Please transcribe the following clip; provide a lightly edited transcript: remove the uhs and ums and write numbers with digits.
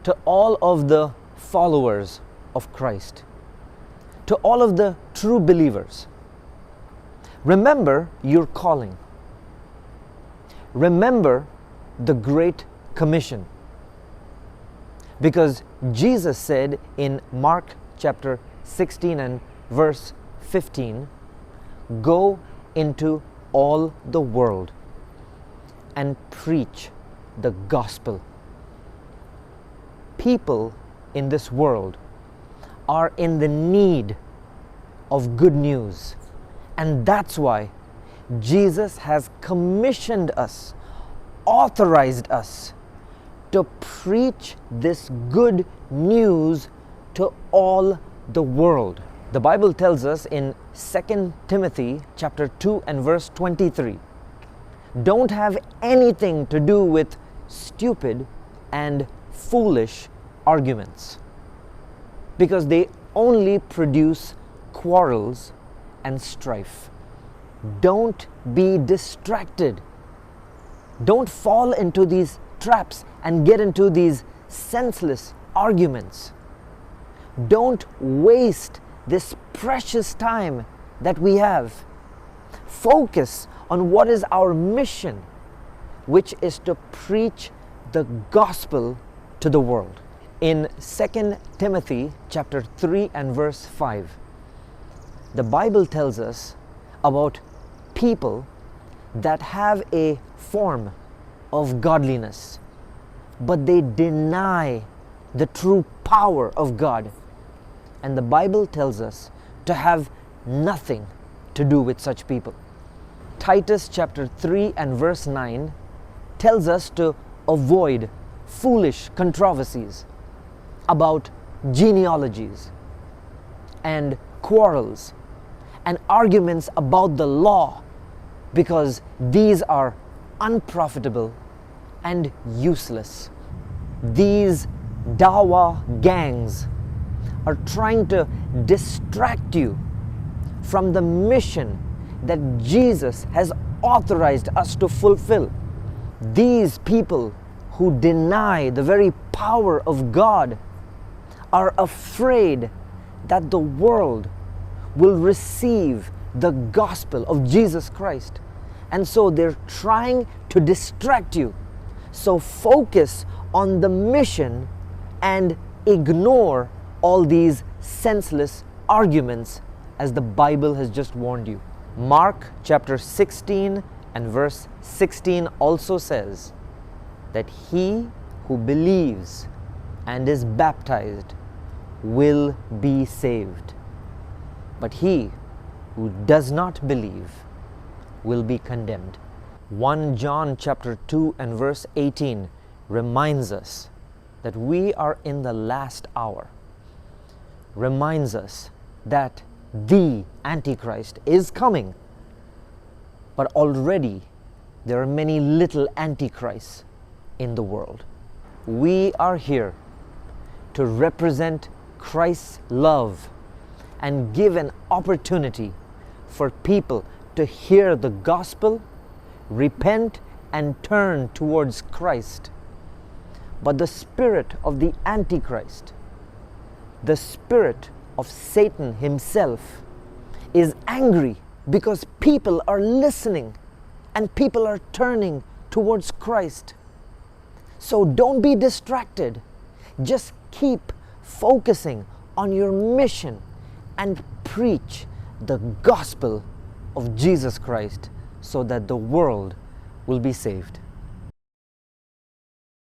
to all of the followers of Christ, to all of the true believers. Remember your calling. Remember the Great Commission. Because Jesus said in Mark chapter 16 and verse 15, "Go into all the world and preach the gospel." People in this world are in the need of good news. And that's why Jesus has commissioned us, authorized us to preach this good news to all the world. The Bible tells us in 2 Timothy chapter 2 and verse 23, don't have anything to do with stupid and foolish arguments, because they only produce quarrels and strife. Don't be distracted. Don't fall into these traps and get into these senseless arguments. Don't waste this precious time that we have. Focus on what is our mission, which is to preach the gospel to the world. In 2 Timothy chapter 3 and verse 5, the Bible tells us about people that have a form of godliness, but they deny the true power of God. And the Bible tells us to have nothing to do with such people. Titus chapter 3 and verse 9 tells us to avoid foolish controversies about genealogies and quarrels and arguments about the law, because these are unprofitable and useless. These Dawah gangs are trying to distract you from the mission that Jesus has authorized us to fulfill. These people who deny the very power of God are afraid that the world will receive the gospel of Jesus Christ. And so they're trying to distract you. So focus on the mission and ignore all these senseless arguments, as the Bible has just warned you. Mark chapter 16 and verse 16 also says that he who believes and is baptized will be saved, but he who does not believe will be condemned. 1 John chapter 2 and verse 18 reminds us that we are in the last hour, reminds us that the Antichrist is coming, but already there are many little Antichrists in the world. We are here to represent Christ's love and give an opportunity for people to hear the gospel, repent, and turn towards Christ. But the spirit of the Antichrist, the spirit of Satan himself, is angry because people are listening and people are turning towards Christ. So don't be distracted. Just keep focusing on your mission and preach the gospel of Jesus Christ so that the world will be saved.